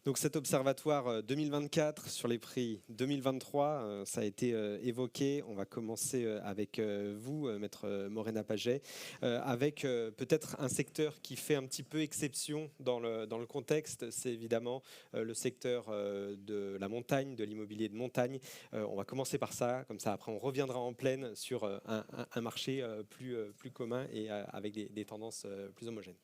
Donc cet observatoire 2024 sur les prix 2023, ça a été évoqué. On va commencer avec vous, Maître Morena Paget, avec peut-être un secteur qui fait un petit peu exception dans le contexte. C'est évidemment le secteur de la montagne, de l'immobilier de montagne. On va commencer par ça, comme ça après on reviendra en pleine sur un marché plus commun et avec des tendances plus homogènes.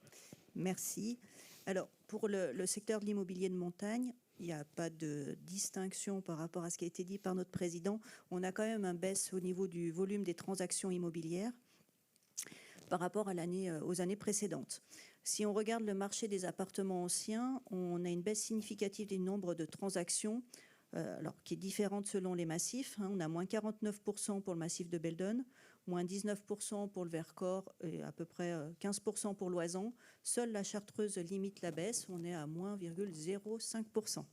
Merci. Alors, pour le secteur de l'immobilier de montagne, il n'y a pas de distinction par rapport à ce qui a été dit par notre président. On a quand même une baisse au niveau du volume des transactions immobilières par rapport aux années précédentes. Si on regarde le marché des appartements anciens, on a une baisse significative du nombre de transactions, qui est différente selon les massifs. On a moins 49% pour le massif de Beldon, moins 19% pour le Vercors et à peu près 15% pour l'Oisans. Seule la Chartreuse limite la baisse, on est à moins 0,05%.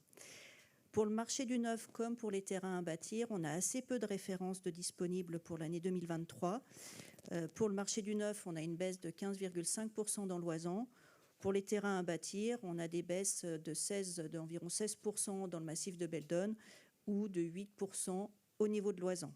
Pour le marché du neuf comme pour les terrains à bâtir, on a assez peu de références de disponibles pour l'année 2023. Pour le marché du neuf, on a une baisse de 15,5% dans l'Oisans. Pour les terrains à bâtir, on a des baisses d'environ 16% dans le massif de Beldon ou de 8% au niveau de l'Oisans.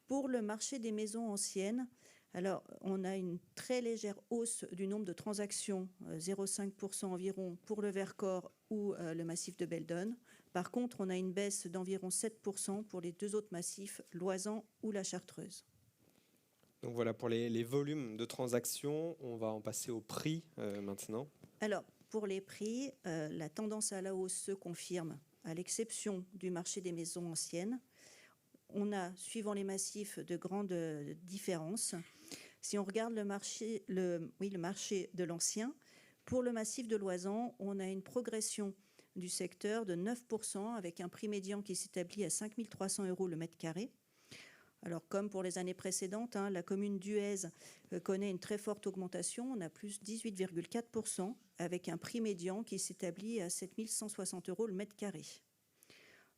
Pour le marché des maisons anciennes, alors on a une très légère hausse du nombre de transactions, 0,5% environ pour le Vercors ou le massif de Beldon. Par contre, on a une baisse d'environ 7% pour les deux autres massifs, l'Oisans ou la Chartreuse. Donc voilà pour les volumes de transactions. On va en passer au prix maintenant. Alors, pour les prix, la tendance à la hausse se confirme, à l'exception du marché des maisons anciennes. On a, suivant les massifs, de grandes différences. Si on regarde le marché de l'ancien, pour le massif de l'Oisans, on a une progression du secteur de 9% avec un prix médian qui s'établit à 5 300 € le mètre carré. Alors, comme pour les années précédentes, la commune d'Huez connaît une très forte augmentation. On a plus 18,4% avec un prix médian qui s'établit à 7 160 € le mètre carré.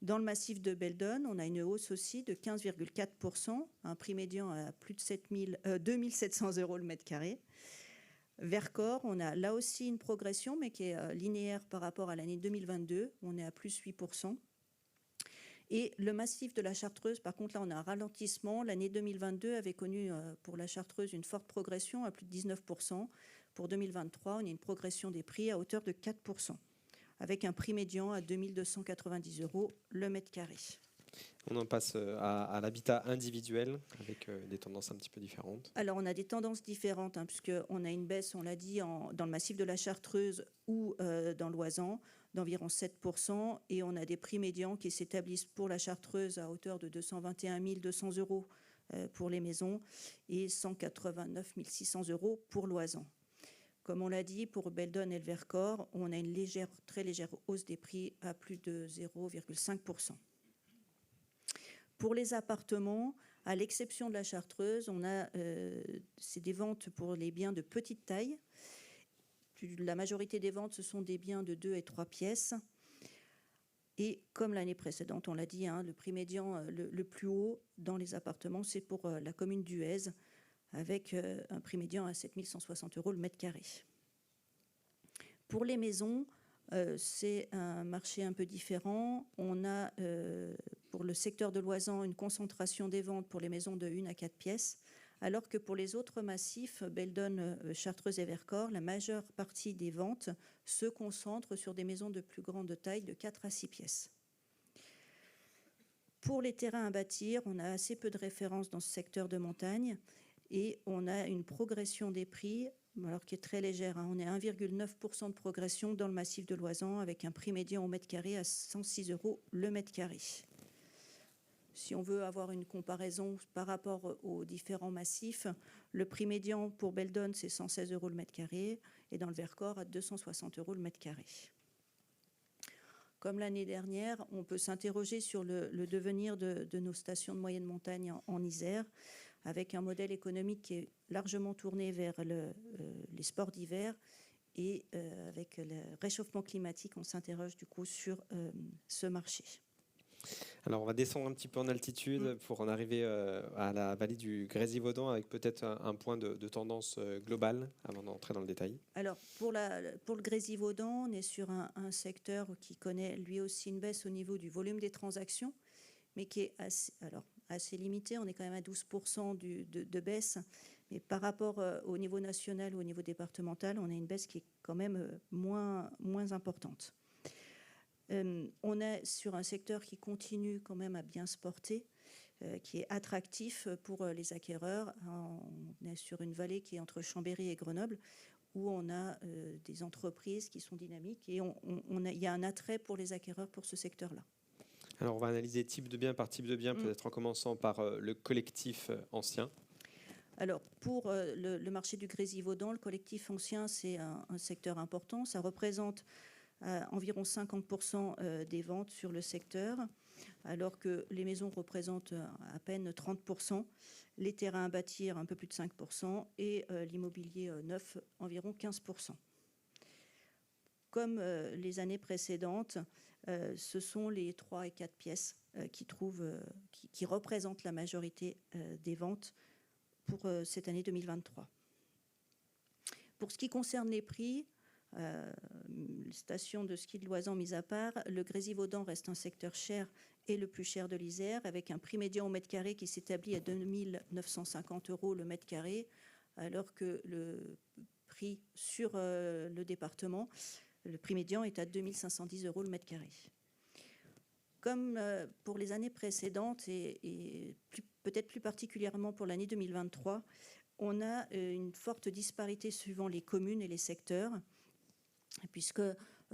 Dans le massif de Beldon, on a une hausse aussi de 15,4%, un prix médian à plus de 2 700 € le mètre carré. Vercors, on a là aussi une progression, mais qui est linéaire par rapport à l'année 2022. On est à plus 8%. Et le massif de la Chartreuse, par contre, là, on a un ralentissement. L'année 2022 avait connu pour la Chartreuse une forte progression à plus de 19%. Pour 2023, on a une progression des prix à hauteur de 4%, avec un prix médian à 2 290 € le mètre carré. On en passe à l'habitat individuel avec des tendances un petit peu différentes. Alors, on a des tendances différentes, puisqu'on a une baisse, on l'a dit, dans le massif de la Chartreuse ou dans l'Oisans, d'environ 7%, et on a des prix médians qui s'établissent pour la Chartreuse à hauteur de 221 200 € pour les maisons et 189 600 € pour l'Oisans. Comme on l'a dit, pour Beldon et le Vercors, on a une très légère hausse des prix à plus de 0,5%. Pour les appartements, à l'exception de la Chartreuse, c'est des ventes pour les biens de petite taille. La majorité des ventes, ce sont des biens de 2 et 3 pièces. Et comme l'année précédente, on l'a dit, le prix médian le plus haut dans les appartements, c'est pour la commune d'Huez, avec un prix médian à 7 160 € le mètre carré. Pour les maisons, c'est un marché un peu différent. On a, pour le secteur de l'Oisans, une concentration des ventes pour les maisons de 1 à 4 pièces, alors que pour les autres massifs, Beldon, Chartreuse et Vercors, la majeure partie des ventes se concentre sur des maisons de plus grande taille, de 4 à 6 pièces. Pour les terrains à bâtir, on a assez peu de références dans ce secteur de montagne et on a une progression des prix, alors qui est très légère. On est à 1,9% de progression dans le massif de l'Oisans avec un prix médian au mètre carré à 106 € le mètre carré. Si on veut avoir une comparaison par rapport aux différents massifs, le prix médian pour Beldon, c'est 116 € le mètre carré et dans le Vercors, à 260 € le mètre carré. Comme l'année dernière, on peut s'interroger sur le devenir de nos stations de moyenne montagne en Isère, avec un modèle économique qui est largement tourné vers les sports d'hiver et avec le réchauffement climatique, on s'interroge du coup sur ce marché. Alors, on va descendre un petit peu en altitude pour en arriver à la vallée du Grésivaudan avec peut-être un point de tendance globale avant d'entrer dans le détail. Alors, pour le Grésivaudan, on est sur un secteur qui connaît lui aussi une baisse au niveau du volume des transactions, mais qui est assez limité. On est quand même à 12% de baisse. Mais par rapport au niveau national ou au niveau départemental, on a une baisse qui est quand même moins importante. On est sur un secteur qui continue quand même à bien se porter, qui est attractif pour les acquéreurs. On est sur une vallée qui est entre Chambéry et Grenoble, où on a des entreprises qui sont dynamiques et il y a un attrait pour les acquéreurs pour ce secteur-là. Alors, on va analyser type de bien par type de bien, peut-être en commençant par le collectif ancien. Alors, pour le marché du Grésivaudan, le collectif ancien, c'est un secteur important. Ça représente environ 50% des ventes sur le secteur, alors que les maisons représentent à peine 30%, les terrains à bâtir un peu plus de 5% et l'immobilier neuf environ 15%. Comme les années précédentes, ce sont les 3 et 4 pièces qui représentent la majorité des ventes pour cette année 2023. Pour ce qui concerne les prix, station de ski de Loisan mise à part, le Grésivaudan reste un secteur cher et le plus cher de l'Isère, avec un prix médian au mètre carré qui s'établit à 2 950 € le mètre carré, alors que le prix sur le département, le prix médian est à 2 510 € le mètre carré. Comme pour les années précédentes et peut-être plus particulièrement pour l'année 2023, on a une forte disparité suivant les communes et les secteurs, puisque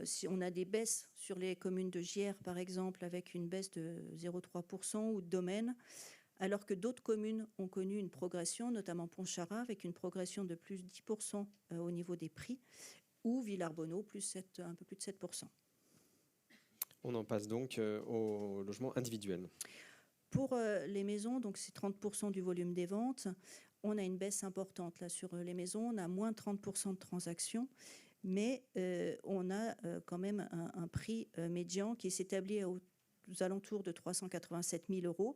si on a des baisses sur les communes de Gières, par exemple, avec une baisse de 0,3% ou de Domaine, alors que d'autres communes ont connu une progression, notamment Pontcharrat, avec une progression de plus de 10% au niveau des prix, ou Villarbonneau, un peu plus de 7%. On en passe donc au logement individuel. Pour les maisons, donc c'est 30% du volume des ventes. On a une baisse importante là sur les maisons. On a moins de 30% de transactions, mais on a quand même un prix médian qui s'établit aux alentours de 387 000 €,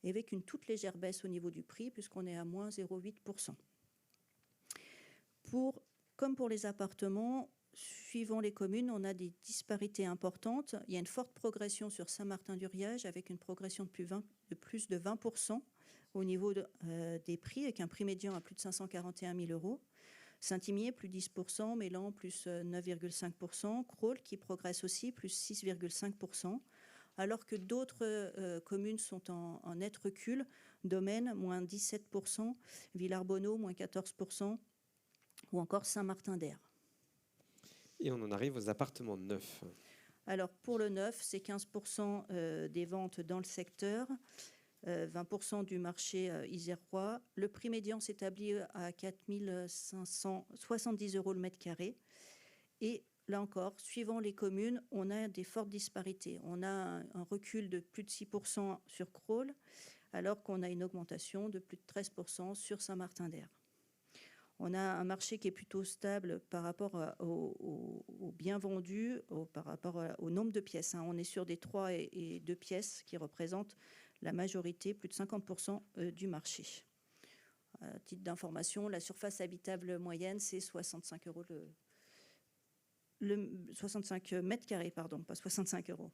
et avec une toute légère baisse au niveau du prix, puisqu'on est à moins 0,8%. Comme pour les appartements, suivant les communes, on a des disparités importantes. Il y a une forte progression sur Saint-Martin-d'Uriage, avec une progression de plus de 20% au niveau des prix, avec un prix médian à plus de 541 000 €. Saint-Imier, plus 10%, Mélan, plus 9,5%, Crolles, qui progresse aussi, plus 6,5%, alors que d'autres communes sont en net recul. Domaine, moins 17%, Villarbonneau, moins 14%, ou encore Saint-Martin-d'Aire. Et on en arrive aux appartements neufs. Alors, pour le neuf, c'est 15% des ventes dans le secteur, 20% du marché isérois. Le prix médian s'établit à 4 570 € le mètre carré. Et là encore, suivant les communes, on a des fortes disparités. On a un recul de plus de 6% sur Crolles, alors qu'on a une augmentation de plus de 13% sur Saint-Martin-d'Aire. On a un marché qui est plutôt stable par rapport aux biens vendus, par rapport au nombre de pièces. On est sur des 3 et 2 pièces qui représentent la majorité, plus de 50% du marché. À titre d'information, la surface habitable moyenne, c'est 65 € 65 mètres carrés, pardon, pas 65 €.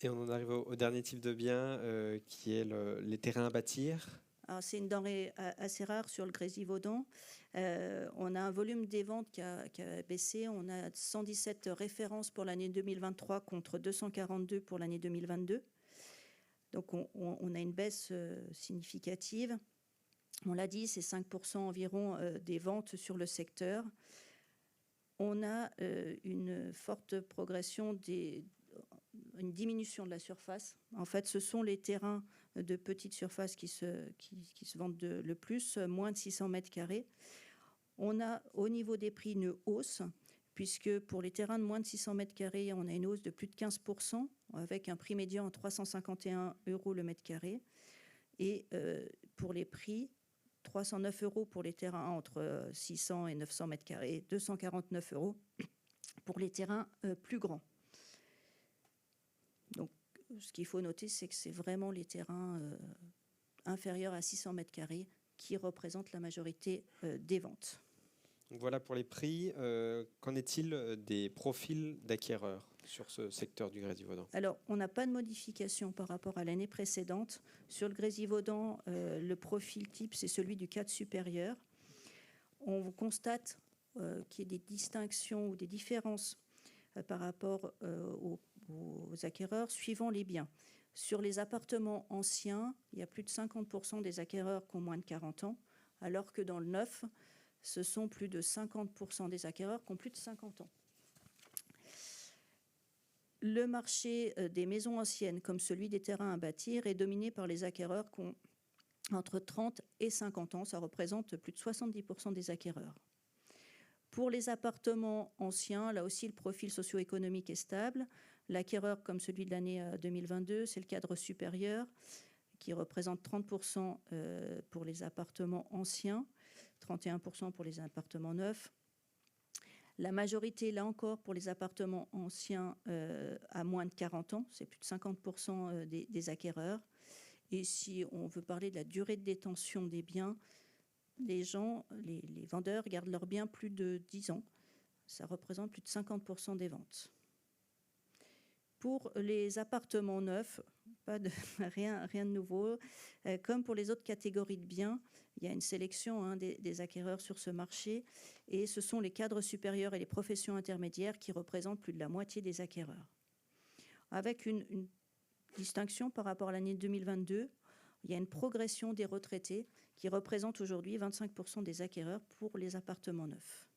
Et on en arrive au dernier type de bien, qui est les terrains à bâtir. C'est une denrée assez rare sur le Grésivaudan. On a un volume des ventes qui a baissé. On a 117 références pour l'année 2023 contre 242 pour l'année 2022. Donc on a une baisse significative. On l'a dit, c'est 5% environ des ventes sur le secteur. On a une forte progression une diminution de la surface. En fait, ce sont les terrains de petite surface qui se vendent le plus, moins de 600 mètres carrés. On a au niveau des prix une hausse, puisque pour les terrains de moins de 600 mètres carrés, on a une hausse de plus de 15%, avec un prix médian à 351 € le mètre carré. Et pour les prix, 309 € pour les terrains entre 600 et 900 mètres carrés, 249 € pour les terrains plus grands. ce qu'il faut noter, c'est que c'est vraiment les terrains inférieurs à 600 mètres carrés qui représentent la majorité des ventes. Donc voilà pour les prix. Qu'en est-il des profils d'acquéreurs sur ce secteur du Grésivaudan? Alors, on n'a pas de modification par rapport à l'année précédente. Sur le Grésivaudan, le profil type, c'est celui du cadre supérieur. On constate qu'il y a des distinctions ou des différences par rapport aux acquéreurs suivant les biens. Sur les appartements anciens, il y a plus de 50% des acquéreurs qui ont moins de 40 ans, alors que dans le neuf, ce sont plus de 50% des acquéreurs qui ont plus de 50 ans. Le marché des maisons anciennes, comme celui des terrains à bâtir, est dominé par les acquéreurs qui ont entre 30 et 50 ans. Ça représente plus de 70% des acquéreurs. Pour les appartements anciens, là aussi, le profil socio-économique est stable. L'acquéreur, comme celui de l'année 2022, c'est le cadre supérieur, qui représente 30% pour les appartements anciens, 31% pour les appartements neufs. La majorité, là encore, pour les appartements anciens à moins de 40 ans, c'est plus de 50% des acquéreurs. Et si on veut parler de la durée de détention des biens, les vendeurs gardent leurs biens plus de 10 ans. Ça représente plus de 50% des ventes. Pour les appartements neufs, rien de nouveau. Comme pour les autres catégories de biens, il y a une sélection des acquéreurs sur ce marché et ce sont les cadres supérieurs et les professions intermédiaires qui représentent plus de la moitié des acquéreurs. Avec une distinction par rapport à l'année 2022, il y a une progression des retraités qui représentent aujourd'hui 25% des acquéreurs pour les appartements neufs.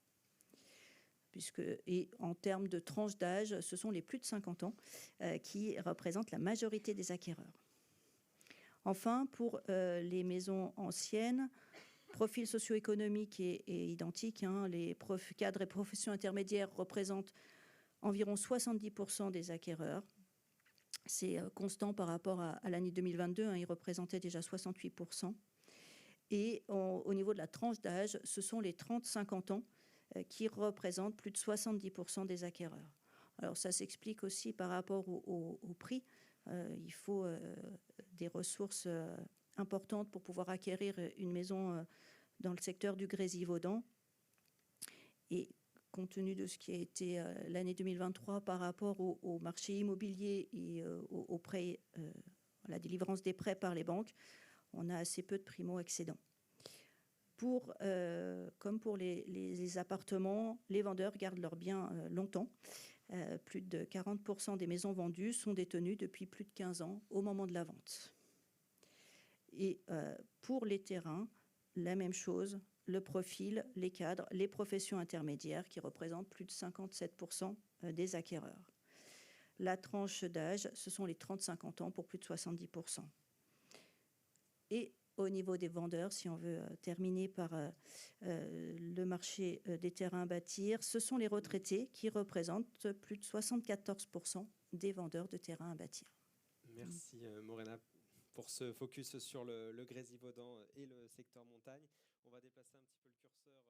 Et en termes de tranche d'âge, ce sont les plus de 50 ans qui représentent la majorité des acquéreurs. Enfin, pour les maisons anciennes, profil socio-économique est identique. Les cadres et professions intermédiaires représentent environ 70% des acquéreurs. C'est constant par rapport à l'année 2022, ils représentaient déjà 68%. Et au niveau de la tranche d'âge, ce sont les 30-50 ans qui représentent plus de 70% des acquéreurs. Alors ça s'explique aussi par rapport au prix. Il faut des ressources importantes pour pouvoir acquérir une maison dans le secteur du Grésivaudan. Et compte tenu de ce qui a été l'année 2023 par rapport au marché immobilier et aux prêts, la délivrance des prêts par les banques, on a assez peu de primo-accédants. Comme pour les appartements, les vendeurs gardent leurs biens longtemps. Plus de 40% des maisons vendues sont détenues depuis plus de 15 ans au moment de la vente. Et pour les terrains, la même chose, le profil, les cadres, les professions intermédiaires qui représentent plus de 57% des acquéreurs. La tranche d'âge, ce sont les 30-50 ans pour plus de 70%. Et au niveau des vendeurs, si on veut terminer par le marché des terrains à bâtir, ce sont les retraités qui représentent plus de 74% des vendeurs de terrains à bâtir. Merci Morena pour ce focus sur le Grésivaudan et le secteur montagne. On va déplacer un petit peu le curseur.